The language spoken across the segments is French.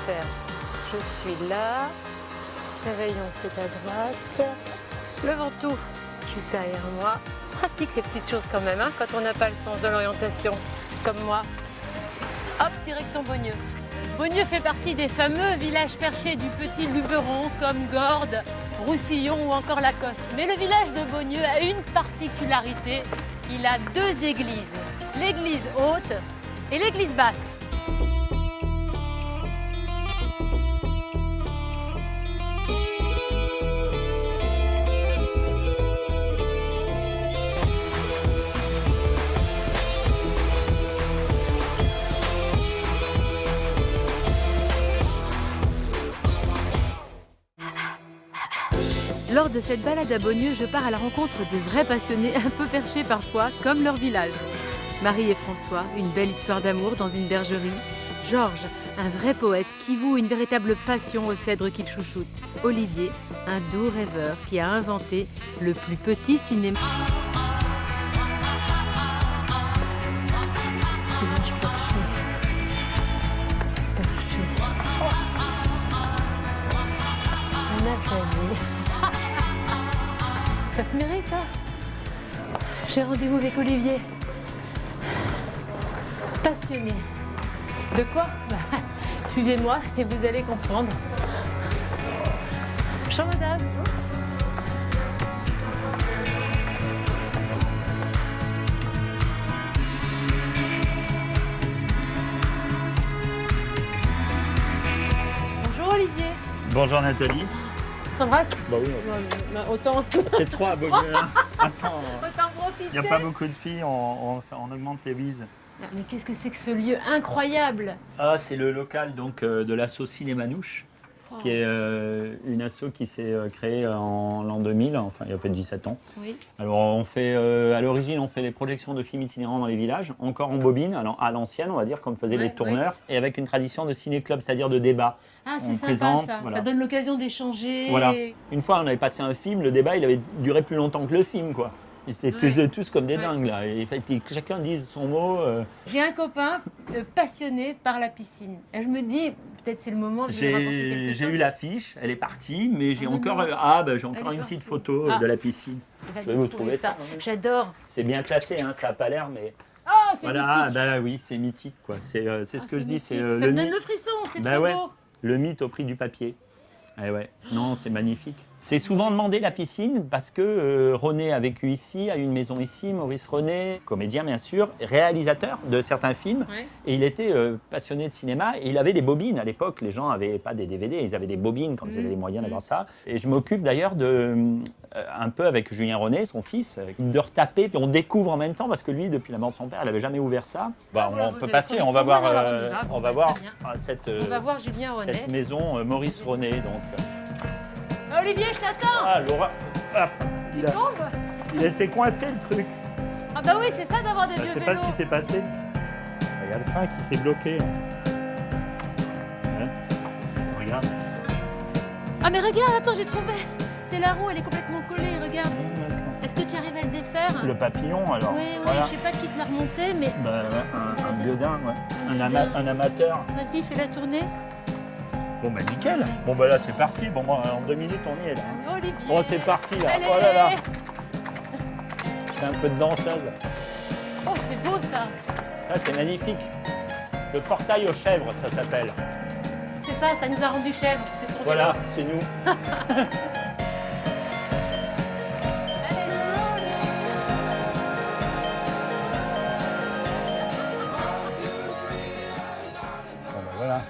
faire. Je suis là. Réveillon, c'est à droite. Le Ventoux, juste derrière moi. Pratique ces petites choses quand même, hein, quand on n'a pas le sens de l'orientation, comme moi. Hop, direction Beaugneux. Beaugneux fait partie des fameux villages perchés du Petit Luberon, comme Gordes, Roussillon ou encore Lacoste. Mais le village de Beaugneux a une particularité, il a deux églises. L'église haute et l'église basse. Lors de cette balade à Beaugneux, je pars à la rencontre de vrais passionnés, un peu perchés parfois, comme leur village. Marie et François, une belle histoire d'amour dans une bergerie. Georges, un vrai poète qui voue une véritable passion au cèdre qu'il chouchoute. Olivier, un doux rêveur qui a inventé le plus petit cinéma. Ça se mérite, hein? J'ai rendez-vous avec Olivier. Passionné. De quoi? Suivez-moi et vous allez comprendre. Bonjour madame. Bonjour Olivier. Bonjour Nathalie. On s'embrasse? Bah oui. Autant. C'est trop à Beaugneux. Attends, Autant profiter. il n'y a pas beaucoup de filles, on augmente les bises. Mais qu'est-ce que c'est que ce lieu incroyable? Ah, c'est le local donc, de l'asso Cinéma Manouche, qui est une asso qui s'est créée en l'an 2000, enfin il y a fait 17 ans. Oui. Alors on fait, à l'origine, on fait les projections de films itinérants dans les villages, encore en bobine, alors à l'ancienne on va dire, comme faisaient les tourneurs, et avec une tradition de ciné-club, c'est-à-dire de débat. Ah, c'est On sympa présente, ça. voilà. Ça donne l'occasion d'échanger. Voilà. Une fois on avait passé un film, le débat il avait duré plus longtemps que le film, quoi. Ils étaient tous comme des dingues là, et il fallait que chacun dise son mot. J'ai un copain passionné par la piscine. Et je me dis, peut-être c'est le moment de lui raconter quelque chose. J'ai eu l'affiche, elle est partie, mais j'ai Ah, encore, non. j'ai encore est une petite partie. photo Ah. de la piscine. Il va Je vais nous vous trouver trouver ça. J'adore. C'est bien classé, hein, ça n'a pas l'air, mais Oh, c'est voilà, mythique. bah oui, c'est mythique quoi. C'est ce que je dis, c'est mythique. Ça me donne le frisson, c'est Bah trop ouais. beau. Le mythe au prix du papier. Eh ouais, non, c'est magnifique. C'est souvent demandé la piscine parce que René a vécu ici, a une maison ici, Maurice René, comédien bien sûr, réalisateur de certains films, Ouais. et il était passionné de cinéma et il avait des bobines. À l'époque, les gens n'avaient pas des DVD, ils avaient des bobines quand ils avaient les moyens d'avoir ça. Et je m'occupe d'ailleurs un peu avec Julien René, son fils, de retaper, puis on découvre en même temps parce que lui, depuis la mort de son père, il n'avait jamais ouvert ça. Bah, voilà, on peut vous passer, avez on va compris. voir, Alors, on y va. on Bah, va voir très bien. cette. On va voir Julien René. Cette maison Maurice René, donc. Olivier, je t'attends. Ah, Laura, ah, Tu tombes? il a été coincé le truc. Ah bah oui, c'est ça d'avoir des Je vieux sais pas vélos. ce qui s'est passé. Regarde le frein qui s'est bloqué. Là. Ouais. Regarde. Ah mais regarde, attends, j'ai trouvé. C'est la roue, elle est complètement collée, regarde. Est-ce que tu arrives à le défaire? Le papillon, alors. Oui, Voilà. je sais pas qui te l'a remonté, mais Bah, un Voilà. gueudin, ouais. gueudin. Un amateur. vas-y, fais la tournée. Bon, bah nickel. Bon, bah là, c'est parti. Bon, bah, en 2 minutes, on y est là. Olivier. Bon, c'est parti là. Allez. Oh là là. Je fais un peu de danseuse. Oh, c'est beau ça. Ça, c'est magnifique. Le portail aux chèvres, ça s'appelle. C'est ça, ça nous a rendu chèvres. C'est ton Voilà, vélo. c'est nous. Bon, bah, voilà.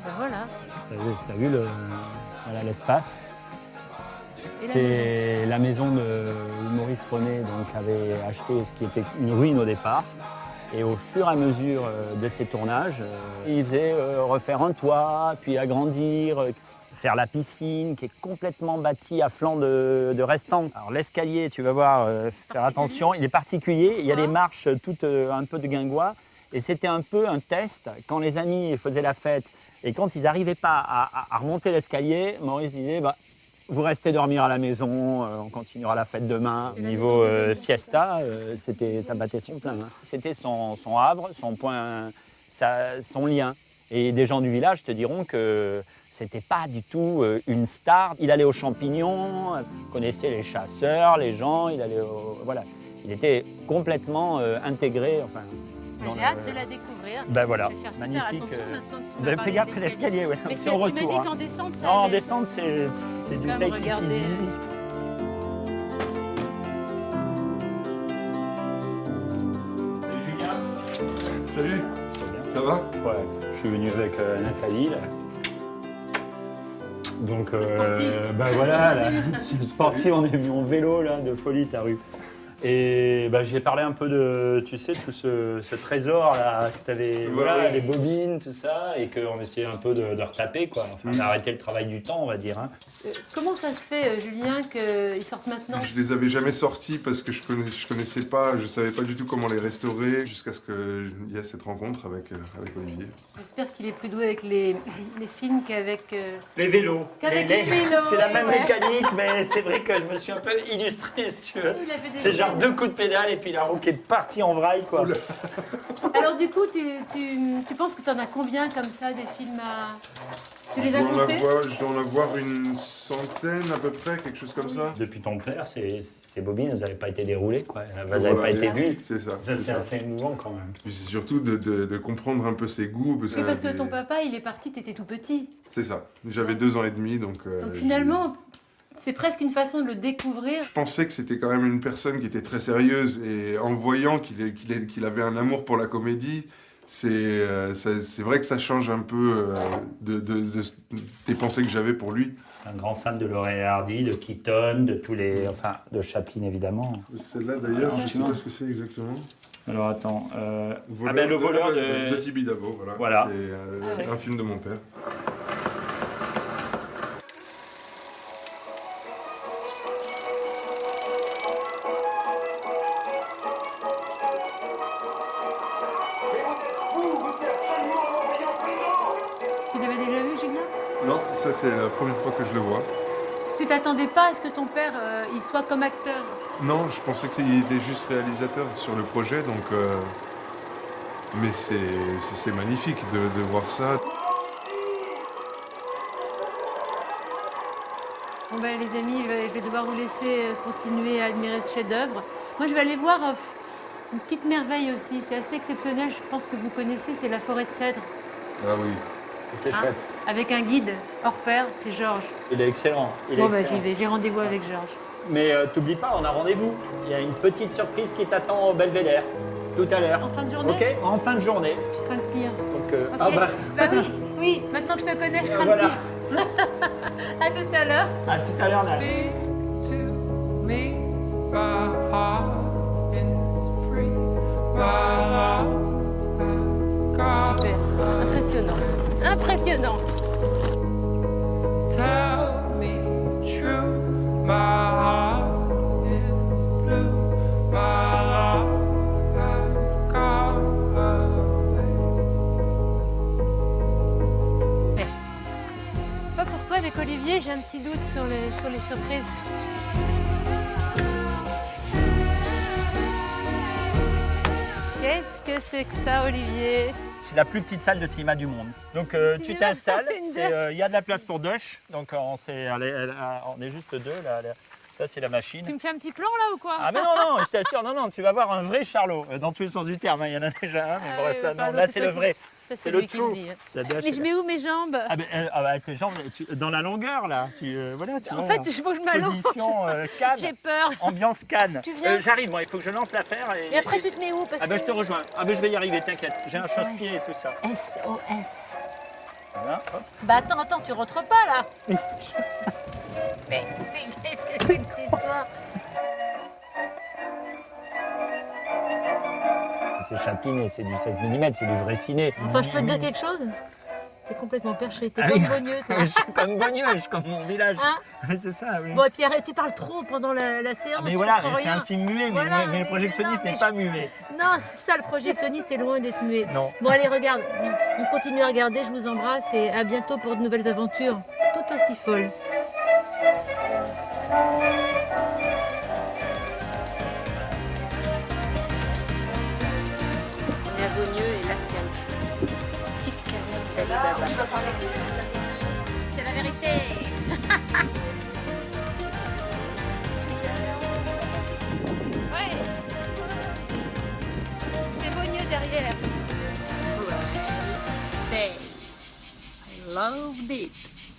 Ben voilà. T'as vu voilà, l'espace. Et la C'est la maison de Maurice René donc, avait acheté ce qui était une ruine au départ. Et au fur et à mesure de ses tournages, il faisait refaire un toit, puis agrandir, faire la piscine qui est complètement bâtie à flanc de restants. Alors l'escalier, tu vas voir, faire attention, il est particulier. Il y a des marches toutes un peu de guingois. Et c'était un peu un test. Quand les amis faisaient la fête et quand ils n'arrivaient pas à remonter l'escalier, Maurice disait bah, vous restez dormir à la maison, on continuera la fête demain. Niveau fiesta, ça battait son plein. Hein. C'était son havre, son point, son lien. Et des gens du village te diront que c'était pas du tout une star. Il allait aux champignons, connaissait les chasseurs, les gens, voilà. Il était complètement intégré. Enfin, J'ai hâte de la découvrir. Ben voilà, Je vais faire super magnifique. attention maintenant que tu Vous m'as avez parlé fait gaffe de à l'escalier, ouais. Mais C'est tu au m'as dit retour. qu'en descente, ça Non, en allait. descente, c'est du Quand même take it regarder, easy. Salut, ça va? Ouais, je suis venu avec Nathalie, là. Donc, sportive. bah voilà, là, c'est sportive, on est venu en vélo, là, de folie, ta rue. Et bah, j'ai parlé un peu de, tu sais, tout ce trésor, là, que t'avais, voilà, ouais. les bobines, tout ça, et qu'on essayait un peu de retaper, quoi. Enfin, d'arrêter le travail du temps, on va dire, hein. Comment ça se fait, Julien, qu'ils sortent maintenant? Je les avais jamais sortis parce que je connaissais pas, je savais pas du tout comment les restaurer jusqu'à ce qu'il y ait cette rencontre avec Olivier. J'espère qu'il est plus doué avec les films qu'avec... Les vélos. Qu'avec les vélos, C'est la même ouais. mécanique, mais c'est vrai que je me suis un peu illustré, si tu veux. Il a fait des C'est genre films. 2 coups de pédale et puis la roue qui est partie en vraille, quoi. Oula. Alors du coup, tu penses que tu en as combien comme ça, des films à... Tu les as Je dois en comptés? avoir une centaine à peu près, quelque chose comme ça. Depuis ton père, ces bobines, elles n'avaient pas été déroulées, quoi. Elles n'avaient Voilà, pas été vues. C'est ça. Ça, c'est c'est ça. assez émouvant, quand même. Puis c'est surtout de comprendre un peu ses goûts. Oui, parce que ton papa, il est parti, t'étais tout petit. C'est ça. J'avais 2 ans et demi, donc... Donc finalement, c'est presque une façon de le découvrir. Je pensais que c'était quand même une personne qui était très sérieuse et en voyant qu'il avait un amour pour la comédie, c'est vrai que ça change un peu des pensées que j'avais pour lui. Un grand fan de Laurel et Hardy, de Keaton, de tous les... Enfin, de Chaplin, évidemment. Celle-là d'ailleurs, je Ah, sais pas ce que c'est exactement. Alors, attends... Le voleur de... de Tibidabo, voilà. Voilà. C'est un film de mon père. Tu l'avais déjà vu, Julien? Non, ça c'est la première fois que je le vois. Tu t'attendais pas à ce que ton père, il soit comme acteur? Non, je pensais qu'il était juste réalisateur sur le projet, donc... Mais c'est magnifique de voir ça. Bon ben les amis, je vais devoir vous laisser continuer à admirer ce chef-d'œuvre. Moi je vais aller voir une petite merveille aussi, c'est assez exceptionnel, je pense que vous connaissez, c'est la forêt de cèdre. Ah oui. C'est Hein, chouette. avec un guide hors pair, c'est Georges. Il est excellent. Bon ben j'y vais, j'ai rendez-vous avec Georges. Mais t'oublies pas, on a rendez-vous. Il y a une petite surprise qui t'attend au Belvédère, tout à l'heure. En fin de journée? Ok, en fin de journée. Je crains le pire. Donc, Ok. ah bah, oui, oui, maintenant que je te connais, je crains voilà. le pire. À tout à l'heure. À tout à l'heure, Nat. Speak to me, my heart is free, my love has gone. Super, impressionnant. Impressionnant. Tell me true, my heart is blue, my love has gone away. Pas pour toi avec Olivier, j'ai un petit doute sur les surprises. Qu'est-ce que c'est que ça, Olivier? C'est la plus petite salle de cinéma du monde. Donc C'est tu bien, t'installes, une Dush. il y a de la place pour Dush. Donc on est juste deux là. Ça c'est la machine. Tu me fais un petit plan là ou quoi? Ah mais non, je t'assure, non, tu vas voir un vrai Charlot, dans tous les sens du terme, hein. Il y en a déjà un, mais Ah bref, oui, là, non, pardon, là c'est c'est toi le qui- vrai. Ça, C'est lui le qui le true. dit. C'est Dush. Mais je mets où mes jambes? Tes jambes, dans la longueur là, voilà, tu En vois, fait, il faut que je m'allonge. position canne, J'ai peur. ambiance canne. Tu viens J'arrive, moi, il faut que je lance l'affaire. Et après, tu te mets où? Parce Ah ben je te que... rejoins, ah ben je vais y arriver, t'inquiète, j'ai un SOS. chausse-pied et tout ça. SOS. Voilà, hop. Bah attends, tu rentres pas là. mais qu'est-ce que c'est que cette histoire? C'est Chaplin et c'est du 16 mm, c'est du vrai ciné. Enfin, je peux te dire quelque chose? T'es complètement perché, t'es Ah comme oui. Bogneux, toi. Je suis comme Bogneux, je suis comme mon village. Hein? Oui, c'est ça, oui. Bon, et puis arrête, tu parles trop pendant la séance. Ah, mais tu voilà, comprends c'est rien. un film muet, Voilà, mais le projectionniste non, mais n'est pas muet. Non, c'est ça, le projectionniste est loin d'être muet. Non. Bon, allez, regarde, on continue à regarder, je vous embrasse et à bientôt pour de nouvelles aventures, tout aussi folles. On est à Beaulieu et là, c'est un petite carrière Salut, bye bye. C'est la vérité. Ouais. C'est Beaunieu derrière. Ouais. I loved it.